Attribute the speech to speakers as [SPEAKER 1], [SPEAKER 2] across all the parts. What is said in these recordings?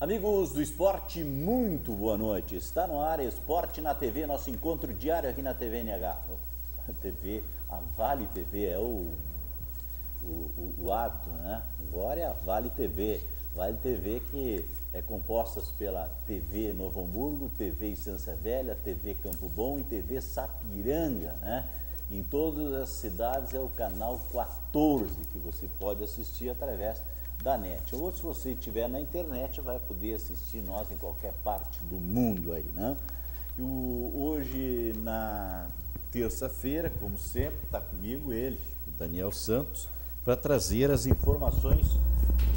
[SPEAKER 1] Amigos do esporte, muito boa noite. Está no ar Esporte na TV, nosso encontro diário aqui na TV NH. A Vale TV é o hábito, né? Agora é a Vale TV. Vale TV que é composta pela TV Novo Hamburgo, TV Estância Velha, TV Campo Bom e TV Sapiranga, né? Em todas as cidades é o canal 14 que você pode assistir através da net. Ou se você estiver na internet, vai poder assistir nós em qualquer parte do mundo aí, né? Hoje, na terça-feira, como sempre, está comigo ele, o Daniel Santos, para trazer as informações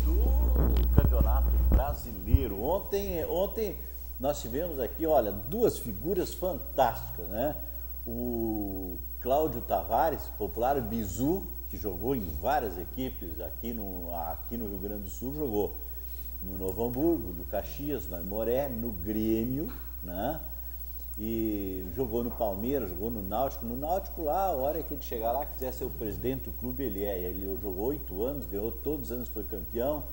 [SPEAKER 1] do Campeonato Brasileiro. Ontem nós tivemos aqui, olha, duas figuras fantásticas, né? O Cláudio Tavares, popular Bizu, que jogou em várias equipes aqui no Rio Grande do Sul, jogou no Novo Hamburgo, no Caxias, no Aimoré, no Grêmio, né? E jogou no Palmeiras, jogou no Náutico. No Náutico lá, a hora que ele chegar lá, quiser ser o presidente do clube, ele é. Ele jogou 8 anos, ganhou todos os anos, foi campeão,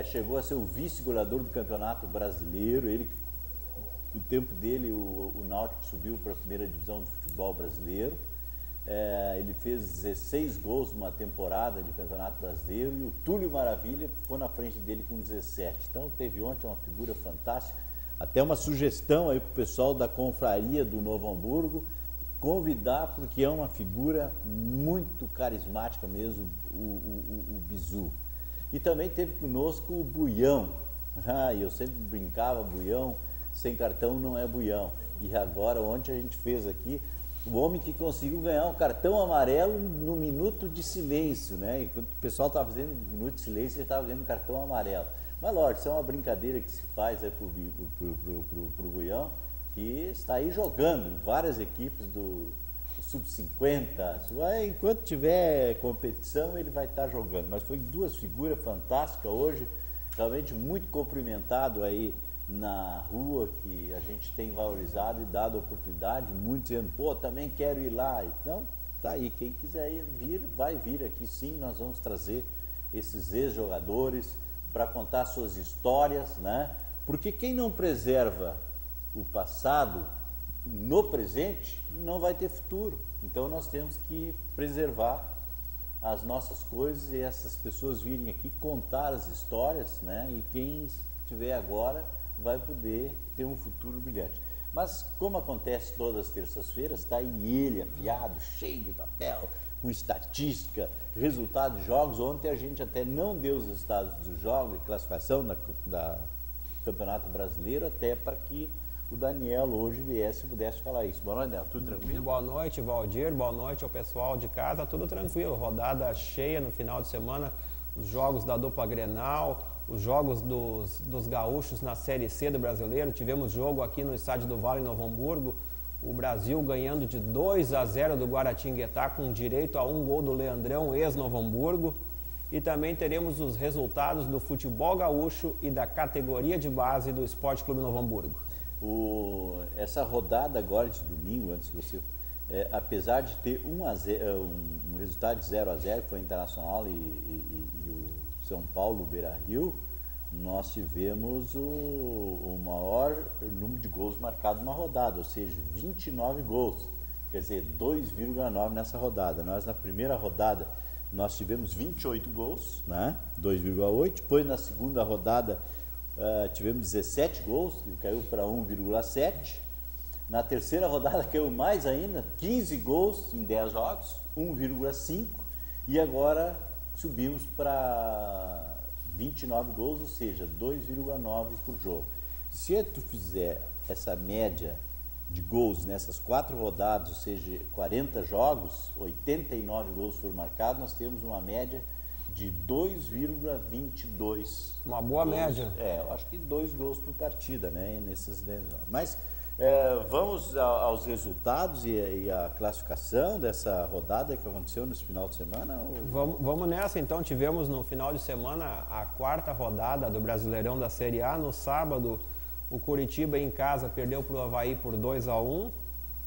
[SPEAKER 1] chegou a ser o vice-goleador do Campeonato Brasileiro. O tempo dele, o Náutico subiu para a primeira divisão do futebol brasileiro. Ele fez 16 gols numa temporada de Campeonato Brasileiro e o Túlio Maravilha ficou na frente dele com 17. Então teve ontem uma figura fantástica, até uma sugestão aí para o pessoal da confraria do Novo Hamburgo convidar, porque é uma figura muito carismática mesmo, o Bizu. E também teve conosco o Buião. Eu sempre brincava, Buião sem cartão não é Buião. E agora ontem a gente fez aqui o homem que conseguiu ganhar um cartão amarelo no minuto de silêncio, né? Enquanto o pessoal estava fazendo minuto de silêncio, ele estava fazendo um cartão amarelo. Mas, lógico, isso é uma brincadeira que se faz pro Buião, que está aí jogando em várias equipes do Sub-50. Enquanto tiver competição, ele vai estar jogando. Mas foi duas figuras fantásticas hoje, realmente muito cumprimentado aí na rua, que a gente tem valorizado e dado oportunidade, muitos dizendo, pô, também quero ir lá. Então, tá aí, quem quiser vir, vai vir aqui sim, nós vamos trazer esses ex-jogadores para contar suas histórias, né? Porque quem não preserva o passado no presente, não vai ter futuro. Então nós temos que preservar as nossas coisas e essas pessoas virem aqui contar as histórias, né? E quem estiver agora vai poder ter um futuro brilhante. Mas como acontece todas as terças-feiras, está aí ele afiado, cheio de papel, com estatística, resultado de jogos. Ontem a gente até não deu os resultados dos jogos e classificação da Campeonato Brasileiro, até para que o Daniel hoje viesse e pudesse falar isso. Boa noite, Daniel, tudo tranquilo?
[SPEAKER 2] Boa noite, Valdir, boa noite ao pessoal de casa, tudo tranquilo, rodada cheia no final de semana, os jogos da dupla Grenal, os jogos dos gaúchos na Série C do Brasileiro. Tivemos jogo aqui no estádio do Vale, em Novo Hamburgo, o Brasil ganhando de 2-0 do Guaratinguetá, com direito a um gol do Leandrão, ex-Novo Hamburgo. E também teremos os resultados do futebol gaúcho e da categoria de base do Esporte Clube Novo Hamburgo.
[SPEAKER 1] Essa rodada agora de domingo, antes que você... apesar de ter um resultado de 0-0, que foi Internacional e o São Paulo, Beira-Rio, nós tivemos o maior número de gols marcados numa rodada, ou seja, 29 gols, quer dizer, 2,9 nessa rodada. Nós, na primeira rodada, nós tivemos 28 gols, né? 2,8. Depois, na segunda rodada, tivemos 17 gols, que caiu para 1,7. Na terceira rodada caiu mais ainda, 15 gols em 10 jogos, 1,5. E agora subimos para 29 gols, ou seja, 2,9 por jogo. Se tu fizer essa média de gols nessas 4 rodadas, ou seja, 40 jogos, 89 gols foram marcados, nós temos uma média de 2,22.
[SPEAKER 2] Uma boa
[SPEAKER 1] gols.
[SPEAKER 2] média.
[SPEAKER 1] Eu acho que 2 gols por partida, né? Nesses 10 jogos. Mas Vamos aos resultados e a classificação dessa rodada que aconteceu nesse final de semana?
[SPEAKER 2] Vamos nessa então. Tivemos no final de semana a quarta rodada do Brasileirão da Série A. No sábado, o Coritiba em casa perdeu para o Avaí por 2-1.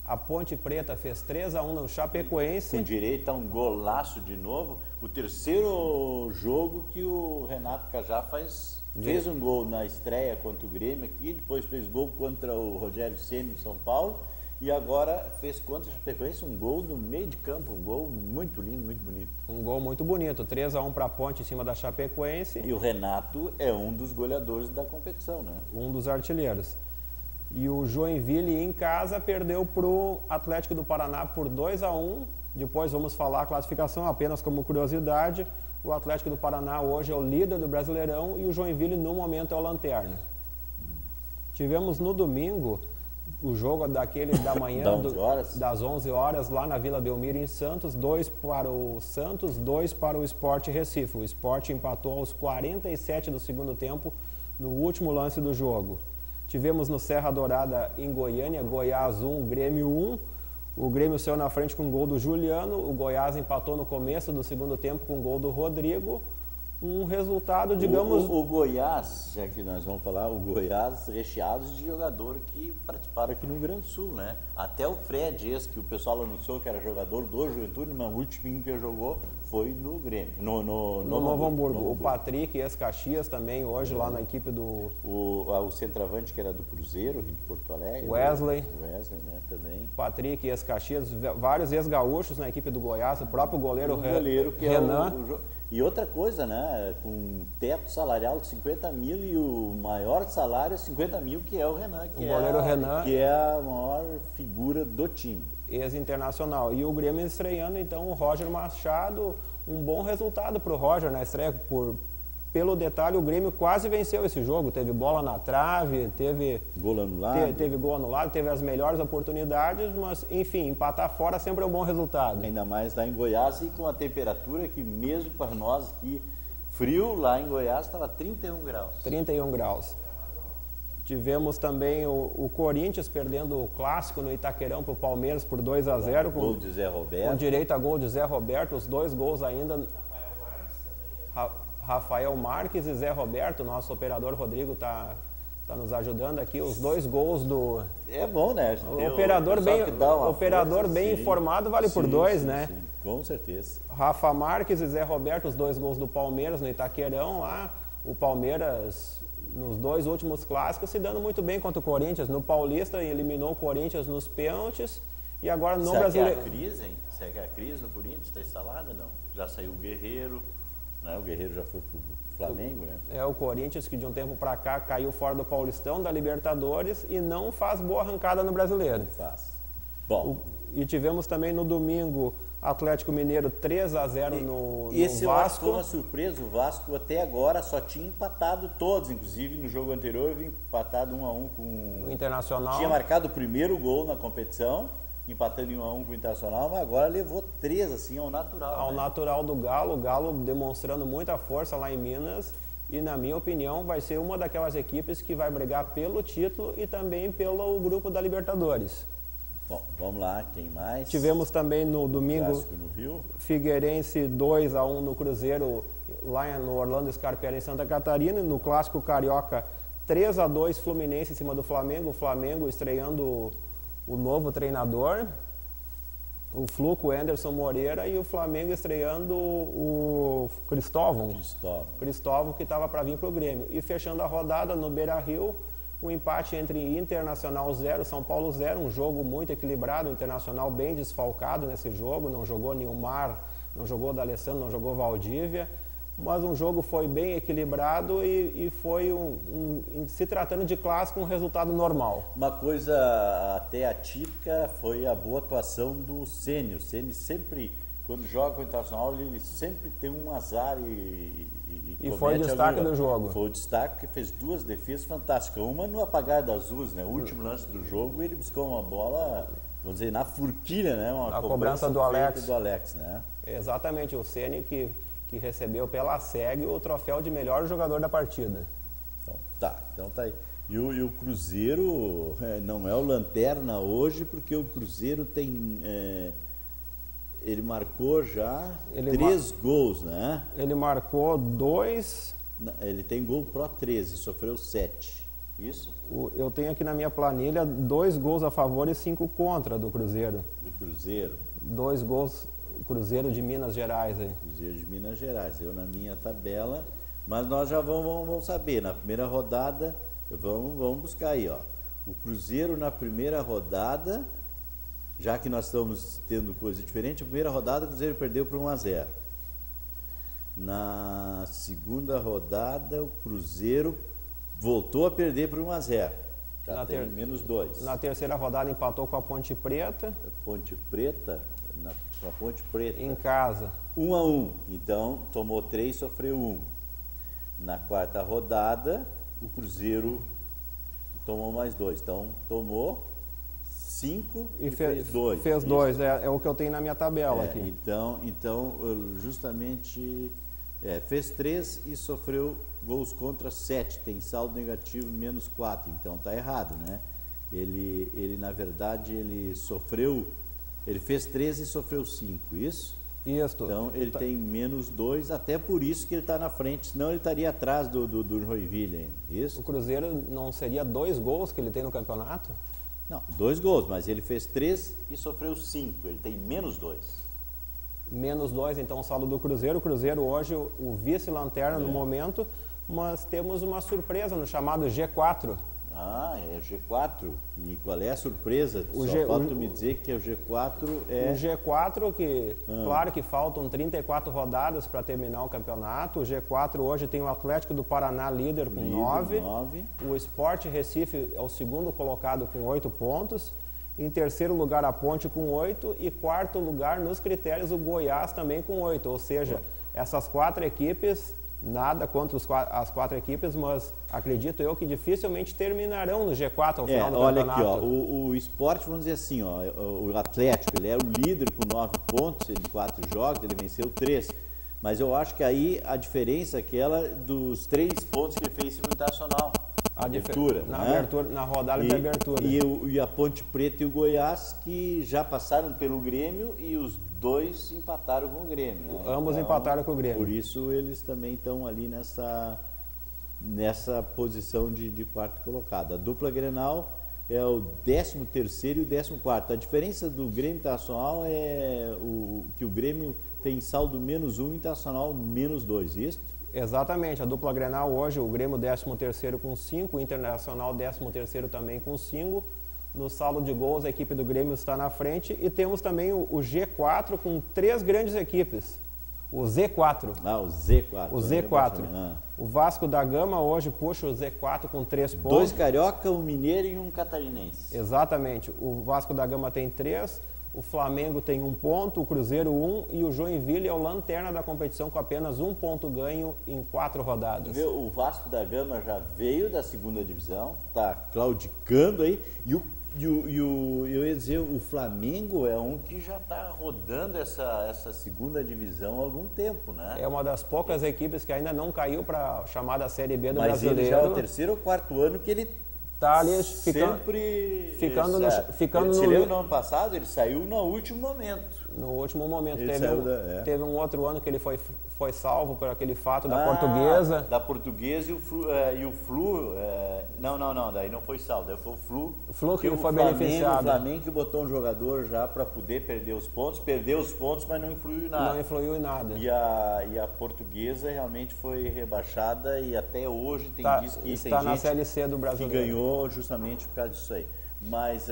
[SPEAKER 2] A Ponte Preta fez 3-1 no Chapecoense.
[SPEAKER 1] Com direito a um golaço de novo. O terceiro jogo que o Renato Cajá fez um gol na estreia contra o Grêmio aqui, depois fez gol contra o Rogério Ceni em São Paulo e agora fez contra o Chapecoense um gol no meio de campo, um gol muito lindo, muito bonito.
[SPEAKER 2] Um gol muito bonito, 3-1 para a Ponte em cima da Chapecoense.
[SPEAKER 1] E o Renato é um dos goleadores da competição, né?
[SPEAKER 2] Um dos artilheiros. E o Joinville em casa perdeu para o Atlético do Paraná por 2-1. Depois vamos falar a classificação apenas como curiosidade. O Atlético do Paraná hoje é o líder do Brasileirão e o Joinville no momento é o lanterna. Tivemos no domingo o jogo daquele da manhã das 11 horas lá na Vila Belmiro em Santos, 2 para o Santos, 2 para o Sport Recife. O Sport empatou aos 47 do segundo tempo no último lance do jogo. Tivemos no Serra Dourada em Goiânia, Goiás 1, Grêmio 1. O Grêmio saiu na frente com o gol do Juliano, o Goiás empatou no começo do segundo tempo com o gol do Rodrigo. Um resultado, digamos...
[SPEAKER 1] O Goiás, já que nós vamos falar, o Goiás recheados de jogador que participaram aqui no Rio Grande do Sul, né? Até o Fred, esse que o pessoal anunciou que era jogador do Juventude, mas o último que jogou foi no Grêmio, no
[SPEAKER 2] Novo Hamburgo. O Patrick e ex-Caxias também, hoje lá na equipe do...
[SPEAKER 1] O centroavante que era do Cruzeiro, Rio de Porto Alegre.
[SPEAKER 2] Wesley,
[SPEAKER 1] né, também.
[SPEAKER 2] Patrick e ex-Caxias, vários ex-gaúchos na equipe do Goiás, o próprio goleiro,
[SPEAKER 1] que
[SPEAKER 2] Renan.
[SPEAKER 1] E outra coisa, né, com um teto salarial de 50 mil e o maior salário é 50 mil, que é o Renan,
[SPEAKER 2] Renan,
[SPEAKER 1] que é a maior figura do time.
[SPEAKER 2] Ex-internacional. E o Grêmio estreando, então, o Roger Machado, um bom resultado para o Roger na estreia. Pelo detalhe, o Grêmio quase venceu esse jogo. Teve bola na trave, teve
[SPEAKER 1] gol anulado,
[SPEAKER 2] teve gol anulado, teve as melhores oportunidades, mas, enfim, empatar fora sempre é um bom resultado.
[SPEAKER 1] Ainda mais lá em Goiás e com a temperatura que, mesmo para nós aqui, frio, lá em Goiás estava 31 graus.
[SPEAKER 2] 31 graus. Tivemos também o Corinthians perdendo o clássico no Itaquerão para o Palmeiras por 2-0.
[SPEAKER 1] Gol de Zé Roberto.
[SPEAKER 2] Com direito a gol de Zé Roberto, os dois gols ainda. Rafael Marques e Zé Roberto, nosso operador Rodrigo está nos ajudando aqui, os dois gols do...
[SPEAKER 1] É bom, né?
[SPEAKER 2] O operador bem informado vale por dois, né?
[SPEAKER 1] Sim, com certeza.
[SPEAKER 2] Rafa Marques e Zé Roberto, os dois gols do Palmeiras no Itaquerão lá. O Palmeiras, nos dois últimos clássicos, se dando muito bem contra o Corinthians. No Paulista, eliminou o Corinthians nos pênaltis. E agora no Brasileiro...
[SPEAKER 1] Será que a crise no Corinthians está instalada? Não. Já saiu o Guerreiro... Né? O Guerreiro já foi para o Flamengo, né?
[SPEAKER 2] É o Corinthians que de um tempo para cá caiu fora do Paulistão, da Libertadores e não faz boa arrancada no Brasileiro.
[SPEAKER 1] Não faz. Bom.
[SPEAKER 2] E tivemos também no domingo Atlético Mineiro 3-0 no
[SPEAKER 1] esse
[SPEAKER 2] Vasco.
[SPEAKER 1] Foi uma surpresa, o Vasco até agora só tinha empatado todos, inclusive no jogo anterior havia empatado 1-1 com
[SPEAKER 2] o Internacional.
[SPEAKER 1] Tinha marcado o primeiro gol na competição, empatando em 1-1 com o Internacional, mas agora levou 3 assim ao natural.
[SPEAKER 2] Ao natural do Galo, o Galo demonstrando muita força lá em Minas e, na minha opinião, vai ser uma daquelas equipes que vai brigar pelo título e também pelo grupo da Libertadores.
[SPEAKER 1] Bom, vamos lá, quem mais?
[SPEAKER 2] Tivemos também no domingo
[SPEAKER 1] no Rio.
[SPEAKER 2] Figueirense 2-1 no Cruzeiro, lá no Orlando Scarpelli em Santa Catarina. No Clássico Carioca 3-2 Fluminense em cima do Flamengo. O Flamengo estreando o novo treinador, o Fluco Anderson Moreira, e o Flamengo estreando o Cristóvão, que estava para vir para o Grêmio. E fechando a rodada no Beira-Rio, um empate entre Internacional 0, São Paulo 0, um jogo muito equilibrado, o Internacional bem desfalcado nesse jogo, não jogou Nilmar, não jogou D'Alessandro, não jogou Valdívia, mas um jogo foi bem equilibrado e foi, se tratando de clássico, um resultado normal.
[SPEAKER 1] Uma coisa até atípica foi a boa atuação do Ceni. O Ceni sempre, quando joga com o Internacional, ele sempre tem um azar e
[SPEAKER 2] foi o destaque do jogo.
[SPEAKER 1] Foi o destaque, porque fez 2 defesas fantásticas. Uma no apagar das luzes, né? O último lance do jogo, ele buscou uma bola, vamos dizer, na forquilha, né?
[SPEAKER 2] A cobrança do
[SPEAKER 1] Alex, né?
[SPEAKER 2] Exatamente, o Ceni que recebeu pela SEG o troféu de melhor jogador da partida.
[SPEAKER 1] Então tá aí. E o Cruzeiro não é o lanterna hoje, porque o Cruzeiro tem... ele marcou já 3 gols, né?
[SPEAKER 2] Ele marcou 2...
[SPEAKER 1] Ele tem gol Pro 13, sofreu 7. Isso?
[SPEAKER 2] Eu tenho aqui na minha planilha 2 gols a favor e 5 contra do Cruzeiro.
[SPEAKER 1] Do Cruzeiro?
[SPEAKER 2] 2 gols, o Cruzeiro de Minas Gerais aí.
[SPEAKER 1] Cruzeiro de Minas Gerais, eu na minha tabela, mas nós já vamos saber, na primeira rodada, vamos buscar aí, ó. O Cruzeiro na primeira rodada, já que nós estamos tendo coisa diferente, a primeira rodada o Cruzeiro perdeu por 1-0. Na segunda rodada, o Cruzeiro voltou a perder por 1-0. Já tem menos 2.
[SPEAKER 2] Na terceira rodada empatou com a Ponte Preta.
[SPEAKER 1] Ponte Preta? Com a Ponte Preta.
[SPEAKER 2] Em casa.
[SPEAKER 1] 1-1. Então, tomou 3, sofreu 1. Na quarta rodada, o Cruzeiro tomou mais 2. Então, tomou 5 e fez 2.
[SPEAKER 2] Fez 2, é o que eu tenho na minha tabela aqui.
[SPEAKER 1] Então justamente fez 3 e sofreu gols contra 7, tem saldo negativo menos 4, então tá errado, né? Ele na verdade, ele fez 3 e sofreu 5, isso?
[SPEAKER 2] Isso.
[SPEAKER 1] Então ele tem menos 2, até por isso que ele está na frente, senão ele estaria atrás do Joinville, isso?
[SPEAKER 2] O Cruzeiro não seria 2 gols que ele tem no campeonato?
[SPEAKER 1] Não, 2 gols, mas ele fez 3 e sofreu 5, ele tem menos 2.
[SPEAKER 2] Menos 2, então o saldo do Cruzeiro. O Cruzeiro hoje, o vice-lanterna no momento, mas temos uma surpresa no chamado G4.
[SPEAKER 1] Ah, é G4? E qual é a surpresa? Só falta me dizer que o G4 é...
[SPEAKER 2] O G4, que claro que faltam 34 rodadas para terminar o campeonato. O G4 hoje tem o Atlético do Paraná líder com 9. O Sport Recife é o segundo colocado com 8 pontos. Em terceiro lugar a Ponte com 8 e quarto lugar nos critérios o Goiás também com 8. Ou seja, essas 4 equipes... Nada contra as 4 equipes, mas acredito eu que dificilmente terminarão no G4 ao final do campeonato.
[SPEAKER 1] Olha aqui, ó, o Sport, vamos dizer assim, ó, o Atlético, ele é o líder com 9 pontos em 4 jogos, ele venceu 3. Mas eu acho que aí a diferença é aquela dos 3 pontos que ele fez simultacional. Abertura,
[SPEAKER 2] na rodada de abertura.
[SPEAKER 1] E a Ponte Preta e o Goiás, que já passaram pelo Grêmio e os 2 empataram com o Grêmio. Né?
[SPEAKER 2] Ambos empataram com o Grêmio.
[SPEAKER 1] Por isso eles também estão ali nessa posição de quarto colocado. A dupla Grenal é o 13º e o 14º. A diferença do Grêmio Internacional é que o Grêmio tem saldo menos 1 e o Internacional menos 2, isso?
[SPEAKER 2] Exatamente, a dupla Grenal hoje, o Grêmio 13º com 5, o Internacional 13º também com 5. No saldo de gols, a equipe do Grêmio está na frente e temos também o G4 com 3 grandes equipes. O Z4.
[SPEAKER 1] Ah, o Z4.
[SPEAKER 2] O Z4. O Vasco da Gama hoje puxa o Z4 com 3 pontos.
[SPEAKER 1] 2 carioca, um mineiro e um catarinense.
[SPEAKER 2] Exatamente. O Vasco da Gama tem 3, o Flamengo tem 1 ponto, o Cruzeiro 1 e o Joinville é o lanterna da competição com apenas 1 ponto ganho em 4 rodadas.
[SPEAKER 1] O Vasco da Gama já veio da segunda divisão, está claudicando aí, eu ia dizer, o Flamengo é um que já está rodando essa segunda divisão há algum tempo, né?
[SPEAKER 2] É uma das poucas equipes que ainda não caiu para a chamada Série B do Brasileiro.
[SPEAKER 1] Mas ele já é o 3º ou 4º ano que ele
[SPEAKER 2] está ali ficando
[SPEAKER 1] no ano passado, ele saiu no último momento.
[SPEAKER 2] No último momento. Teve um outro ano que ele foi salvo por aquele fato da Portuguesa.
[SPEAKER 1] Da Portuguesa e o Flu. Não, daí não foi salvo, daí foi o Flu.
[SPEAKER 2] O Flu que foi beneficiado.
[SPEAKER 1] O Flamengo que botou um jogador já para poder perder os pontos, perdeu os pontos, mas não influiu em nada.
[SPEAKER 2] Não influiu em nada.
[SPEAKER 1] E a Portuguesa realmente foi rebaixada e até hoje diz que
[SPEAKER 2] está
[SPEAKER 1] tem
[SPEAKER 2] na Série C do Brasileiro.
[SPEAKER 1] Que ganhou justamente por causa disso aí. Mas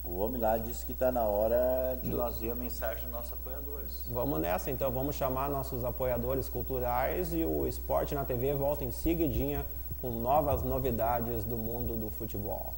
[SPEAKER 1] o homem lá disse que está na hora de nós ver a mensagem dos nossos apoiadores.
[SPEAKER 2] Vamos nessa, então. Vamos chamar nossos apoiadores culturais e o Esporte na TV volta em seguidinha com novas novidades do mundo do futebol.